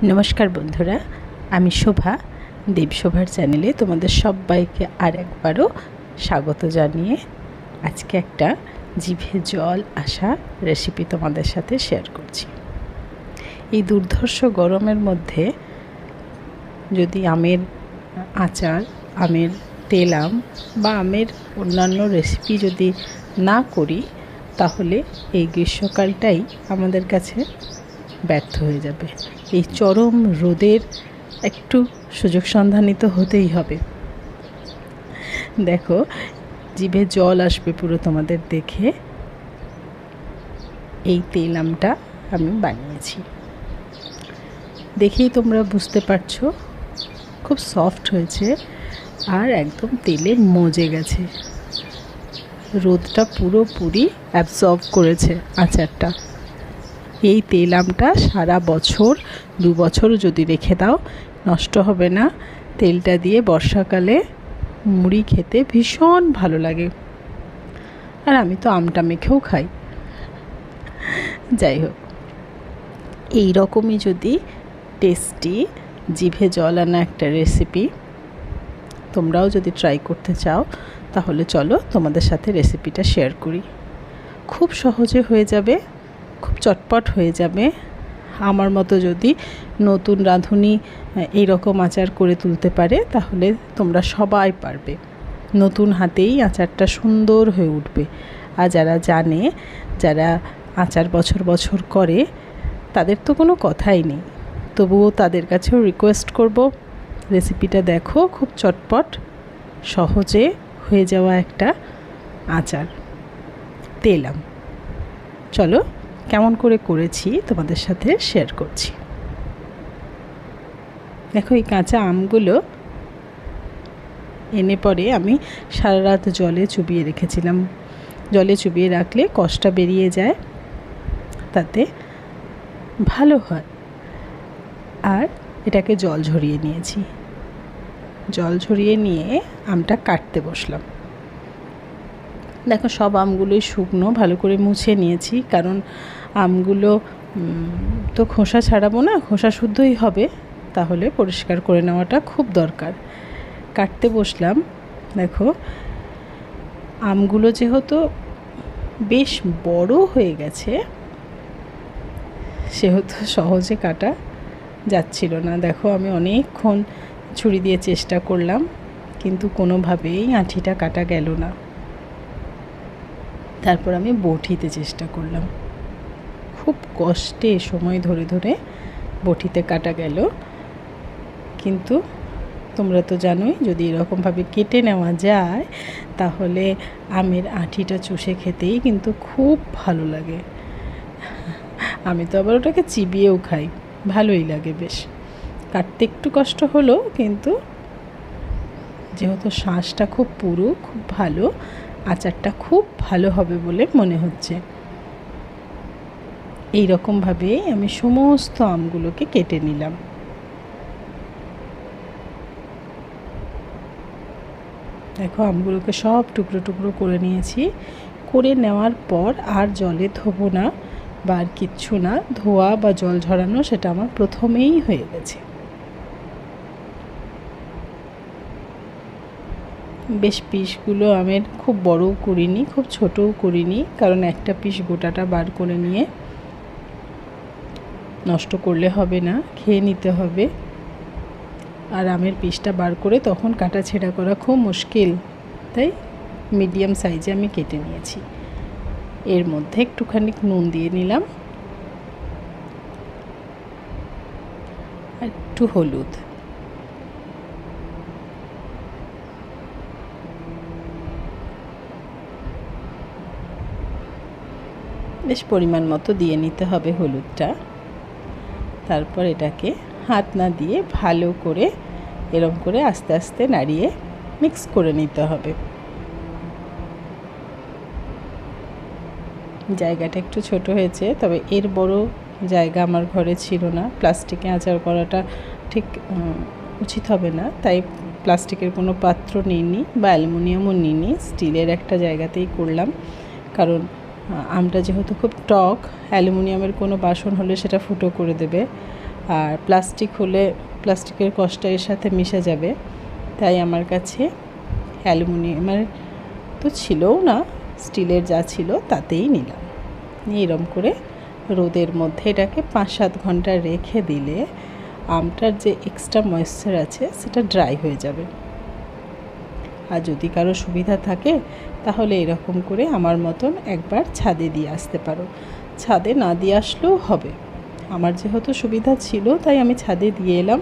নমস্কার বন্ধুরা, আমি শোভা। দেবশোভার চ্যানেলে তোমাদের সবাইকে আর একবারও স্বাগত জানিয়ে আজকে একটা জিভে জল আসা রেসিপি তোমাদের সাথে শেয়ার করছি। এই দুর্ধর্ষ গরমের মধ্যে যদি আমের আচার, আমের তেল আম বা আমের অন্যান্য রেসিপি যদি না করি, তাহলে এই গ্রীষ্মকালটাই আমাদের কাছে ব্যর্থ হয়ে যাবে। এই চরম রোদের একটু সুযোগ সন্ধানী তো হতেই হবে। দেখো, জিভে জল আসবে পুরো তোমাদের দেখে। এই তেল আমটা আমি বানিয়েছি, দেখেই তোমরা বুঝতে পারছো খুব সফট হয়েছে আর একদম তেলে মজে গেছে। রোদটা পুরোপুরি অ্যাবজর্ব করেছে আচারটা। এই তেল আমটা সারা বছর 2 বছর যদি রেখে দাও নষ্ট হবে না। তেলটা দিয়ে বর্ষাকালে মুড়ি খেতে ভীষণ ভালো লাগে, আর আমি তো আমটা মেখেও খাই। যাই হোক, এই রকমই যদি টেস্টি জিভে জল আনা একটা রেসিপি তোমরাও যদি ট্রাই করতে চাও, তাহলে চলো তোমাদের সাথে রেসিপিটা শেয়ার করি। খুব সহজে হয়ে যাবে, খুব চটপট হয়ে যাবে। আমার মতো যদি নতুন রাঁধুনি এই রকম আচার করে তুলতে পারে, তাহলে তোমরা সবাই পারবে। নতুন হাতেই আচারটা সুন্দর হয়ে উঠবে। আর যারা জানে, যারা আচার বছর বছর করে, তাদের তো কোনো কথাই নেই। তবুও তাদের কাছেও রিকোয়েস্ট করব, রেসিপিটা দেখো। খুব চটপট সহজে হয়ে যাওয়া একটা আচার, তেল আম। চলো কেমন করে করেছি তোমাদের সাথে শেয়ার করছি। দেখো, এই কাঁচা আমগুলো এনে পরে আমি সারা রাত জলে চুবিয়ে রেখেছিলাম। জলে চুবিয়ে রাখলে কষটা বেরিয়ে যায়, তাতে ভালো হয়। আর এটাকে জল ঝরিয়ে নিয়েছি। জল ঝরিয়ে নিয়ে আমটা কাটতে বসলাম। দেখো, সব আমগুলোই শুকনো, ভালো করে মুছে নিয়েছি, কারণ আমগুলো তো খোসা ছাড়াবো না, খোসা শুদ্ধই হবে, তাহলে পরিষ্কার করে নেওয়াটা খুব দরকার। কাটতে বসলাম। দেখো, আমগুলো যেহেতু বেশ বড় হয়ে গেছে, সেহেতু সহজে কাটা যাচ্ছিল না। দেখো, আমি অনেকক্ষণ ছুরি দিয়ে চেষ্টা করলাম, কিন্তু কোনোভাবেই আঁঠিটা কাটা গেল না। তারপর আমি বটিতে চেষ্টা করলাম, খুব কষ্টে সময় ধরে ধরে বটিতে কাটা গেল। কিন্তু তোমরা তো জানোই, যদি এরকমভাবে কেটে নেওয়া যায়, তাহলে আমের আঁঠিটা চুষে খেতেই কিন্তু খুব ভালো লাগে। আমি তো আবার ওটাকে চিবিয়েও খাই, ভালোই লাগে বেশ। কাটতে একটু কষ্ট হলো, কিন্তু যেহেতু শাঁসটা খুব পুরু, খুব ভালো, আচারটা খুব ভালো হবে বলে মনে হচ্ছে। এই রকমভাবে আমি সমস্ত আমগুলোকে কেটে নিলাম। দেখো, আমগুলোকে সব টুকরো টুকরো করে নিয়েছি। করে নেওয়ার পর আর জলে ধোবো না বা আর কিচ্ছু না, ধোয়া বা জল ঝরানো সেটা আমার প্রথমেই হয়ে গেছে। বেশ পিসগুলো আমের খুব বড়ও করিনি, খুব ছোটও করিনি, কারণ একটা পিস গোটাটা বার করে নিয়ে নষ্ট করলে হবে না, খেয়ে নিতে হবে। আর আমের পিসটা বার করে তখন কাটা ছেঁড়া করা খুব মুশকিল, তাই মিডিয়াম সাইজে আমি কেটে নিয়েছি। এর মধ্যে একটুখানি নুন দিয়ে নিলাম আর একটু হলুদ। বেশ পরিমাণ মতো দিয়ে নিতে হবে হলুদটা। তারপর এটাকে হাত না দিয়ে ভালো করে এরম করে আস্তে আস্তে নাড়িয়ে মিক্স করে নিতে হবে। জায়গাটা একটু ছোট হয়েছে, তবে এর বড় জায়গা আমার ঘরে ছিল না। প্লাস্টিকে আচার করাটা ঠিক উচিত হবে না, তাই প্লাস্টিকের কোনো পাত্র নিইনি বা অ্যালুমিনিয়ামও নিইনি, স্টিলের একটা জায়গাতেই করলাম। কারণ আমটা যেহেতু খুব টক, অ্যালুমিনিয়ামের কোনো বাসন হলে সেটা ফুটো করে দেবে। আর প্লাস্টিক হলে প্লাস্টিকের কষ্ট এর সাথে মিশে যাবে, তাই আমার কাছে অ্যালুমিনিয়ামের তো ছিলও না, স্টিলের যা ছিল তাতেই নিলাম। নিয়ে এরম করে রোদের মধ্যে এটাকে 5-7 ঘন্টা রেখে দিলে আমটার যে এক্সট্রা ময়েশ্চার আছে সেটা ড্রাই হয়ে যাবে। আর যদি কারো সুবিধা থাকে তাহলে এরকম করে আমার মতন একবার ছাদে দিয়ে আসতে পারো। ছাদে না দিয়ে আসলেও হবে, আমার যেহেতু সুবিধা ছিল তাই আমি ছাদে দিয়ে এলাম।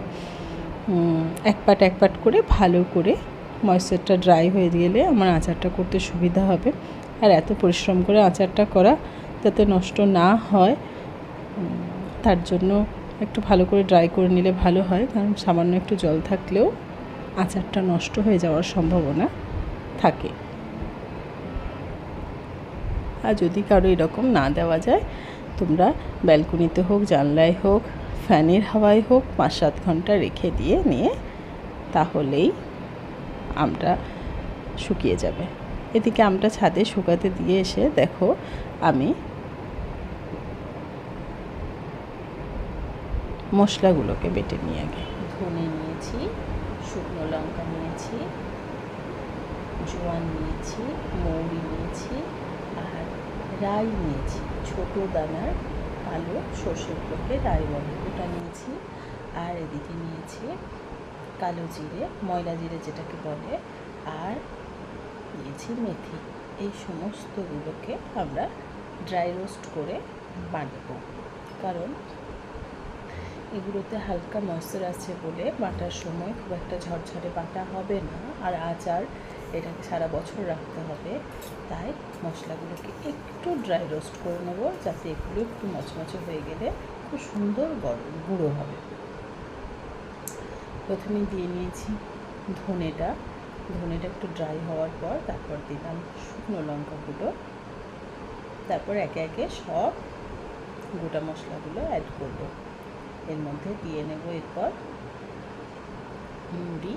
এক পাট করে ভালো করে ময়েশ্চারটা ড্রাই হয়ে গেলে আমার আচারটা করতে সুবিধা হবে। আর এত পরিশ্রম করে আচারটা করা যাতে নষ্ট না হয় তার জন্য একটু ভালো করে ড্রাই করে নিলে ভালো হয়, কারণ সামান্য একটু জল থাকলেও আচারটা নষ্ট হয়ে যাওয়ার সম্ভাবনা থাকে। আর যদি কারো এরকম না দেওয়া যায়, তোমরা ব্যালকনিতে হোক, জানলায় হোক, ফ্যানের হাওয়ায় হোক 5-7 ঘন্টা রেখে দিয়ে নিয়ে তাহলেই আমটা শুকিয়ে যাবে। এদিকে আমটা ছাদে শুকাতে দিয়ে এসে দেখো আমি মশলাগুলোকে বেটে নিয়ে আগে ধনে নিয়েছি, শুকনো লঙ্কা নিয়েছি, জোয়ান নিয়েছি, মৌরি নিয়েছি আর রাই নিয়েছি, ছোটো দানার কালো সর্ষেগুলোকে রাই বলে ওটা নিয়েছি। আর এদিকে নিয়েছি কালো জিরে, ময়লা জিরে যেটাকে বলে, আর নিয়েছি মেথি। এই সমস্তগুলোকে আমরা ড্রাই রোস্ট করে বাটবো, কারণ এগুলোতে হালকা ময়েশ্চার আছে বলে বাটার সময় খুব একটা ঝরঝরে বাটা হবে না। আর আচার এটাকে সারা বছর রাখতে হবে, তাই মশলাগুলোকে একটু ড্রাই রোস্ট করে নেবো, যাতে এগুলো একটু মচমচে হয়ে গেলে খুব সুন্দর গুঁড়ো হবে। প্রথমে দিয়ে নিয়েছি ধনেটা একটু ড্রাই হওয়ার পর তারপর দিলাম শুকনো লঙ্কাগুলো, তারপর একে একে সব গোটা মশলাগুলো অ্যাড করব। এর মধ্যে দিয়ে নেব এরপর মুড়ি,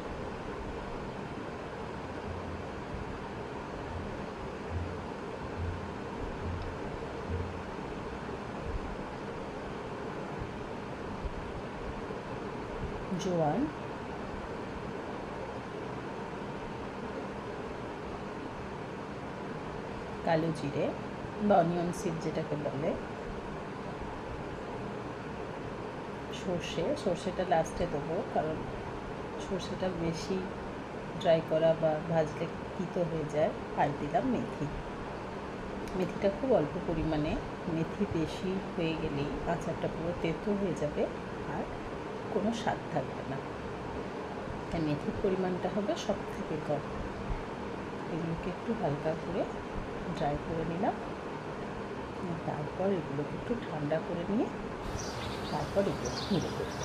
জোয়ান, কালো জিরে বা অনিয়ন সিড যেটাকে বলে, সর্ষেটা লাস্টে দেবো, কারণ সর্ষেটা বেশি ড্রাই করা বা ভাজলে তিতো হয়ে যায়। আর দিলাম মেথিটা খুব অল্প পরিমাণে, মেথি বেশি হয়ে গেলেই আচারটা পুরো তেতো হয়ে যাবে আর কোনো স্বাদ থাকবে না, তাই মেথির পরিমাণটা হবে সব থেকে কম। এগুলোকে একটু হালকা করে ড্রাই করে নিলাম, তারপর এগুলোকে একটু ঠান্ডা করে নিয়ে তারপর এগুলো গুঁড়ো করব।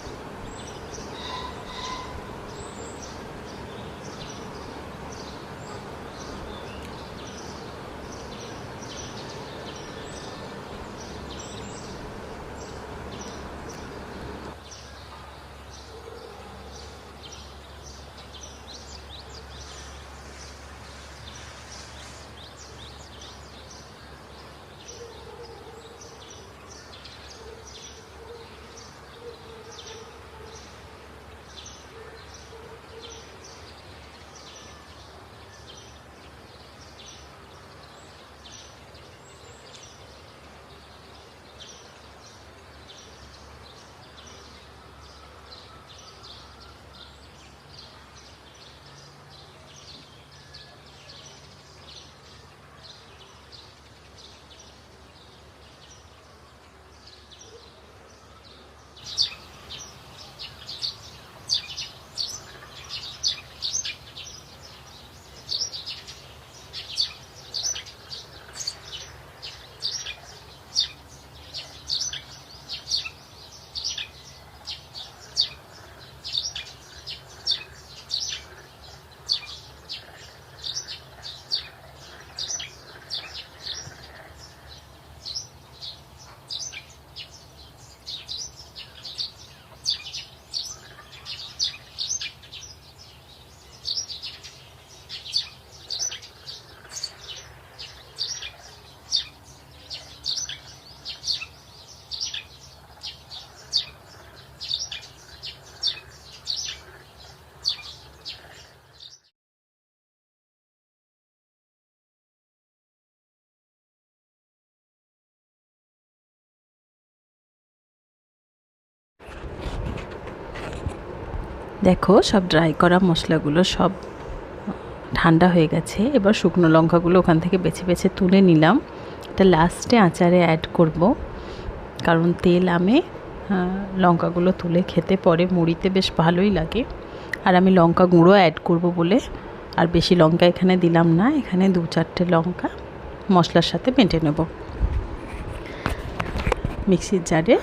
দেখো সব ড্রাই করা মশলাগুলো সব ঠান্ডা হয়ে গেছে। এবার শুকনো লঙ্কাগুলো ওখান থেকে বেছে বেছে তুলে নিলাম। এটা লাস্টে আচারে অ্যাড করব, কারণ তেল আমে লঙ্কাগুলো তুলে খেতে পরে মুড়িতে বেশ ভালোই লাগে। আর আমি লঙ্কা গুঁড়ো অ্যাড করব বলে আর বেশি লঙ্কা এখানে দিলাম না, এখানে 2-4টে লঙ্কা মশলার সাথে বেটে নেব। মিক্সির জারে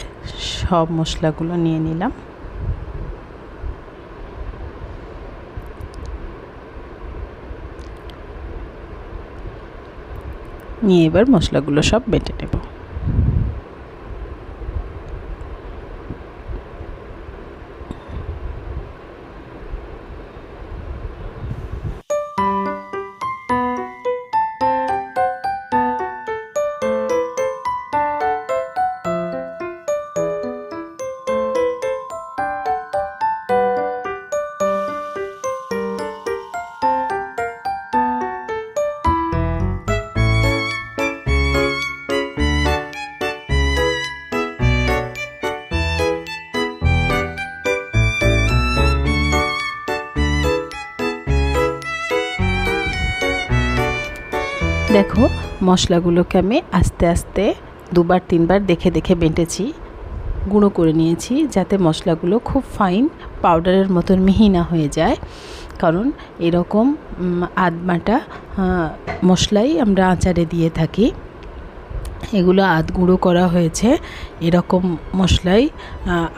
সব মশলাগুলো নিয়ে নিলাম। নিয়ে এবার মশলাগুলো সব বেটে নেব। দেখো মশলাগুলোকে আমি আস্তে আস্তে 2-3বার দেখে দেখে বেটেছি, গুঁড়ো করে নিয়েছি, যাতে মশলাগুলো খুব ফাইন পাউডারের মতন মিহি না হয়ে যায়। কারণ এরকম আধবাটা মশলাই আমরা আচারে দিয়ে থাকি। এগুলো আধ গুঁড়ো করা হয়েছে। এরকম মশলাই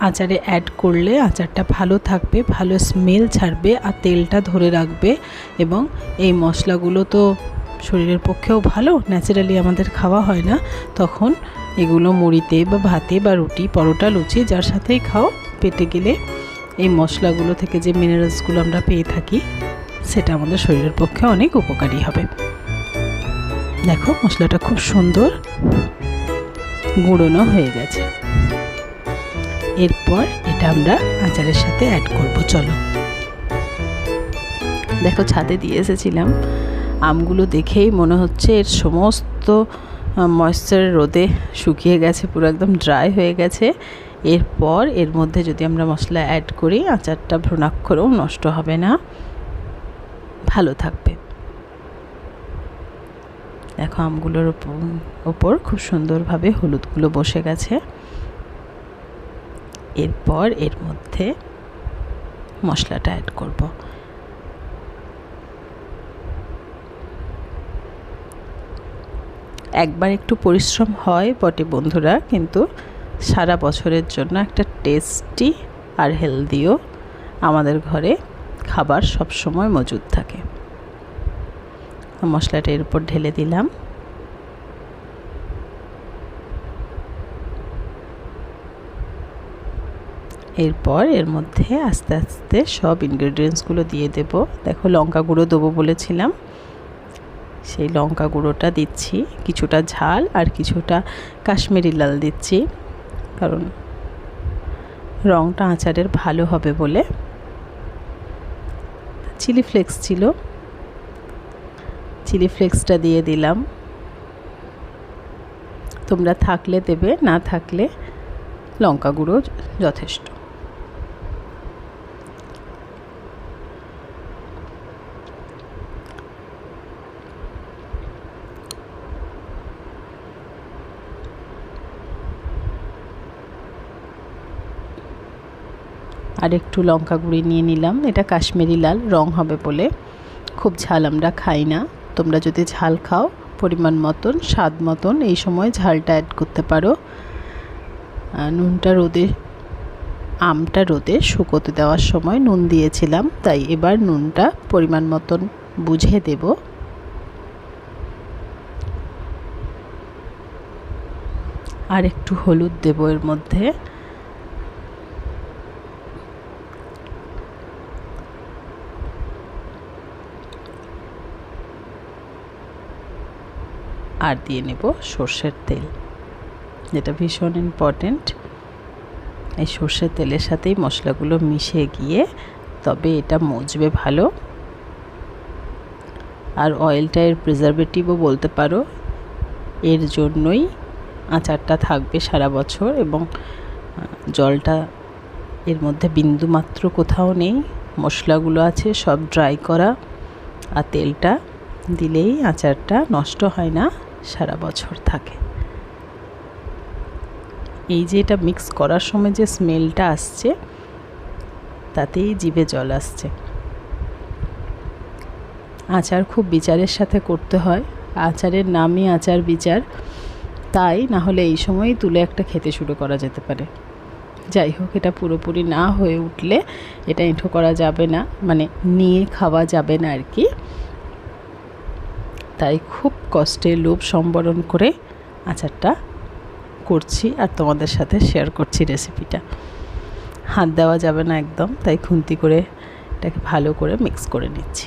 আচারে অ্যাড করলে আচারটা ভালো থাকবে, ভালো স্মেল ছাড়বে আর তেলটা ধরে রাখবে। এবং এই মশলাগুলো তো শরীরের পক্ষেও ভালো, ন্যাচারালি আমাদের খাওয়া হয় না, তখন এগুলো মুড়িতে বা ভাতে বা রুটি, পরোটা, লুচি যার সাথেই খাও, পেটে গেলে এই মশলাগুলো থেকে যে মিনারেলসগুলো আমরা পেয়ে থাকি সেটা আমাদের শরীরের পক্ষে অনেক উপকারী হবে। দেখো মশলাটা খুব সুন্দর গুঁড়োনো হয়ে গেছে। এরপর এটা আমরা আচারের সাথে অ্যাড করব। চলো, দেখো ছাদে দিয়ে এসেছিলাম, আমগুলো দেখেই মনে হচ্ছে এর সমস্ত ময়েশ্চার রোদে শুকিয়ে গেছে, পুরো একদম ড্রাই হয়ে গেছে। এরপর এর মধ্যে যদি আমরা মশলা অ্যাড করি, আচারটা ভ্রূণাক্ষরেও নষ্ট হবে না, ভালো থাকবে। দেখো আমগুলোর ওপর খুব সুন্দরভাবে হলুদগুলো বসে গেছে। এরপর এর মধ্যে মশলাটা অ্যাড করব। একবার একটু পরিশ্রম হয় বটে বন্ধুরা, কিন্তু সারা বছরের জন্য একটা টেস্টি আর হেলদিও আমাদের ঘরে খাবার সব সময় মজুদ থাকে। মশলাটা এর উপর ঢেলে দিলাম। এরপর এর মধ্যে আস্তে আস্তে সব ইনগ্রেডিয়েন্টসগুলো দিয়ে দেব। দেখো লঙ্কা গুঁড়ো দেবো বলেছিলাম, সেই লঙ্কা গুঁড়োটা দিচ্ছি। কিছুটা ঝাল আর কিছুটা কাশ্মীরি লাল দিচ্ছি, কারণ রঙটা আচারের ভালো হবে বলে। চিলি ফ্লেক্স ছিল, চিলি ফ্লেক্সটা দিয়ে দিলাম। তোমরা থাকলে দেবে, না থাকলে লঙ্কা গুঁড়ো যথেষ্ট। আর একটু লঙ্কা গুঁড়ি নিয়ে নিলাম, এটা কাশ্মীরি লাল রং হবে বলে। খুব ঝাল আমরা খাই না, তোমরা যদি ঝাল খাও পরিমাণ মতন, স্বাদ মতন এই সময় ঝালটা অ্যাড করতে পারো। নুনটা রোদে, আমটা রোদে শুকোতে দেওয়ার সময় নুন দিয়েছিলাম, তাই এবার নুনটা পরিমাণ মতন বুঝে দেব। আর একটু হলুদ দেব এর মধ্যে। আর দিয়ে নেব সর্ষের তেল, যেটা ভীষণ ইম্পর্ট্যান্ট। এই সর্ষের তেলের সাথেই মশলাগুলো মিশে গিয়ে তবে এটা মজবে ভালো। আর অয়েলটা এর প্রিজারভেটিভও বলতে পারো, এর জন্যই আচারটা থাকবে সারা বছর এবং জলটা এর মধ্যে বিন্দুমাত্র কোথাও নেই, মশলাগুলো আছে সব ড্রাই করা, আর তেলটা দিলেই আচারটা নষ্ট হয় না, সারা বছর থাকে। এই যে এটা মিক্স করার সময় যে স্মেলটা আসছে, তাতেই জিভে জল আসছে। আচার খুব বিচারের সাথে করতে হয়, আচারের নামই আচার বিচার, তাই না হলে এই সময়ই তুলে একটা খেতে শুরু করা যেতে পারে। যাই হোক, এটা পুরোপুরি না হয়ে উঠলে এটা এঁঠো করা যাবে না, মানে নিয়ে খাওয়া যাবে না আর কি। তাই খুব কষ্টে লোভ সম্বরণ করে আচারটা করছি আর তোমাদের সাথে শেয়ার করছি রেসিপিটা। হাত দেওয়া যাবে না একদম, তাই খুন্তি করে এটাকে ভালো করে মিক্স করে নিচ্ছি।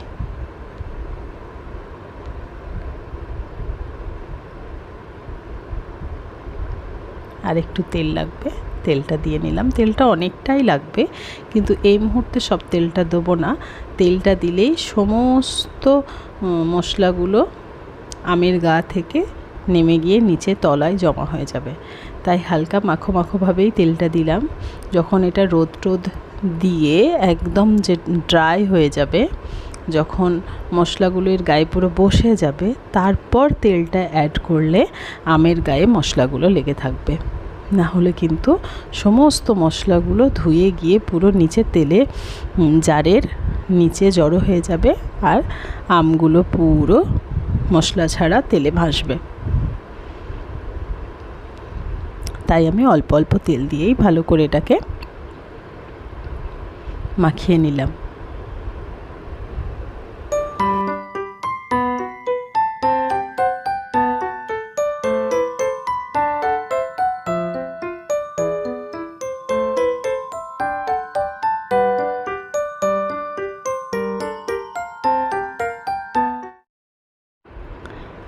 আর একটু তেল লাগবে, তেলটা দিয়ে নিলাম। তেলটা অনেকটাই লাগবে, কিন্তু এই মুহূর্তে সব তেলটা দেবো না। তেলটা দিলেই সমস্ত মশলাগুলো আমের গা থেকে নেমে গিয়ে নিচে তলায় জমা হয়ে যাবে। তাই হালকা মাখো মাখোভাবেই তেলটা দিলাম। যখন এটা রোদ দিয়ে একদম যে ড্রাই হয়ে যাবে, যখন মশলাগুলো এর গায়ে পুরো বসে যাবে, তারপর তেলটা অ্যাড করলে আমের গায়ে মশলাগুলো লেগে থাকবে। না হলে কিন্তু সমস্ত মশলাগুলো ধুয়ে গিয়ে পুরো নিচে তেলে জারের নিচে জড়ো হয়ে যাবে, আর আমগুলো পুরো মশলা ছাড়া তেলে ভাসবে। তাই আমি অল্প অল্প তেল দিয়েই ভালো করে এটাকে মাখিয়ে নিলাম।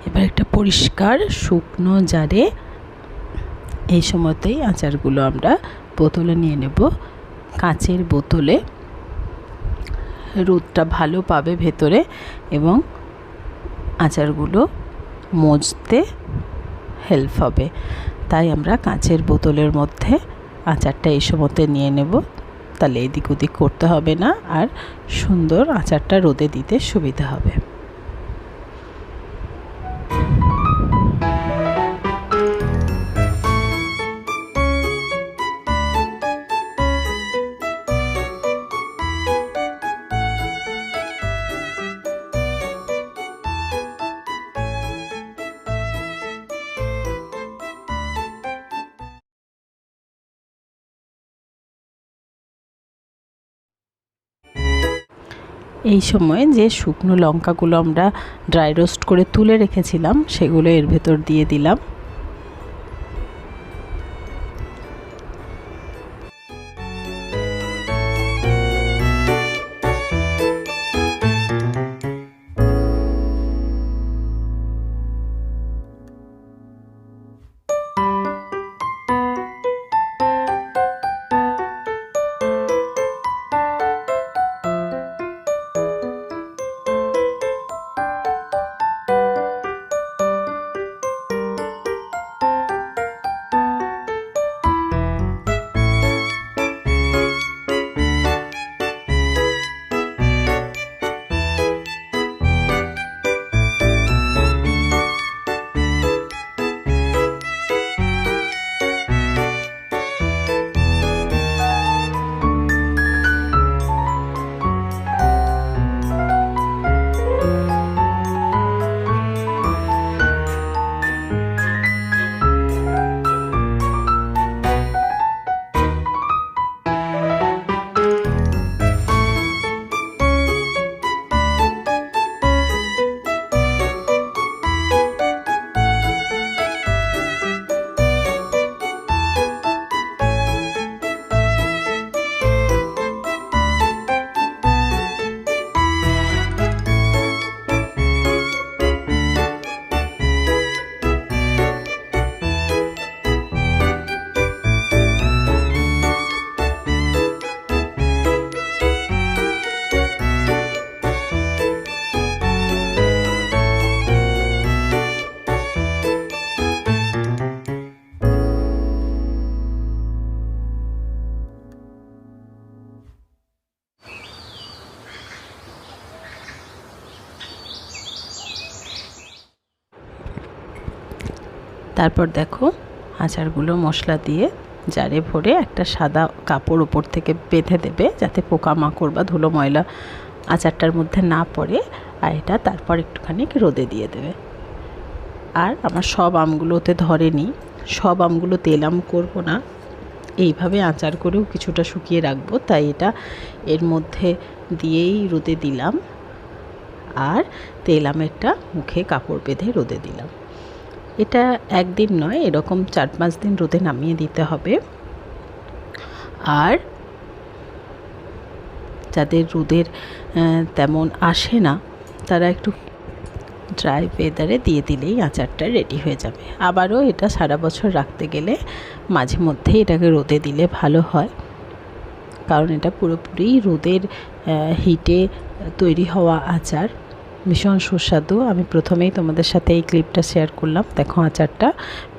এবার একটা পরিষ্কার শুকনো জারে এই সময়তেই আচারগুলো আমরা বোতলে নিয়ে নেব। কাঁচের বোতলে রোদটা ভালো পাবে ভেতরে, এবং আচারগুলো মজতে হেল্প হবে। তাই আমরা কাঁচের বোতলের মধ্যে আচারটা এই সময়তে নিয়ে নেব, তাহলে এদিক ওদিক করতে হবে না, আর সুন্দর আচারটা রোদে দিতে সুবিধা হবে। এই সময় যে শুকনো লঙ্কাগুলো আমরা ড্রাই রোস্ট করে তুলে রেখেছিলাম, সেগুলো এর ভেতর দিয়ে দিলাম। তারপর দেখো আচারগুলো মশলা দিয়ে জারে ভরে একটা সাদা কাপড় ওপর থেকে বেঁধে দেবে, যাতে পোকামাকড় বা ধুলো ময়লা আচারটার মধ্যে না পড়ে। আর এটা তারপর একটুখানি রোদে দিয়ে দেবে। আর আমার সব আমগুলোতে ধরেনি, সব আমগুলো তেল আম করবো না, এইভাবে আচার করেও কিছুটা শুকিয়ে রাখবো, তাই এটা এর মধ্যে দিয়েই রোদে দিলাম। আর তেল আমেরটা মুখে কাপড় বেঁধে রোদে দিলাম। এটা একদিন নয়, এরকম 4-5 দিন রোদে নামিয়ে দিতে হবে। আর যাদের রোদের তেমন আসে না, তারা একটু ড্রাই ওয়েদারে দিয়ে দিলেই আচারটা রেডি হয়ে যাবে। আবারও এটা সারা বছর রাখতে গেলে মাঝে মধ্যে এটাকে রোদে দিলে ভালো হয়, কারণ এটা পুরোপুরি রোদের হিটে তৈরি হওয়া আচার, ভীষণ সুস্বাদু। আমি প্রথমেই তোমাদের সাথে এই ক্লিপটা শেয়ার করলাম। দেখো আচারটা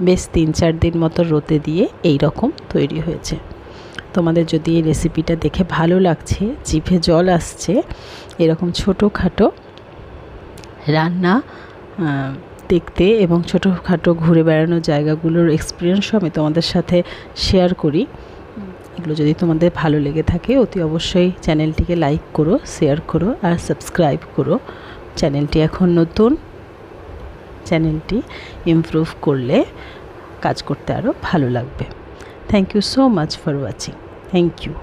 বেশ 3-4 দিন মতো রোদে দিয়ে এই রকম তৈরি হয়েছে। তোমাদের যদি এই রেসিপিটা দেখে ভালো লাগছে, জিভে জল আসছে, এরকম ছোটোখাটো রান্না দেখতে এবং ছোটোখাটো ঘুরে বেড়ানো জায়গাগুলোর এক্সপিরিয়েন্সও আমি তোমাদের সাথে শেয়ার করি। এগুলো যদি তোমাদের ভালো লেগে থাকে, অতি অবশ্যই চ্যানেলটিকে লাইক করো, শেয়ার করো আর সাবস্ক্রাইব করো। চ্যানেলটি এখন নতুন, চ্যানেলটি ইমপ্রুভ করলে কাজ করতে আরও ভালো লাগবে। Thank you so much for watching. Thank you.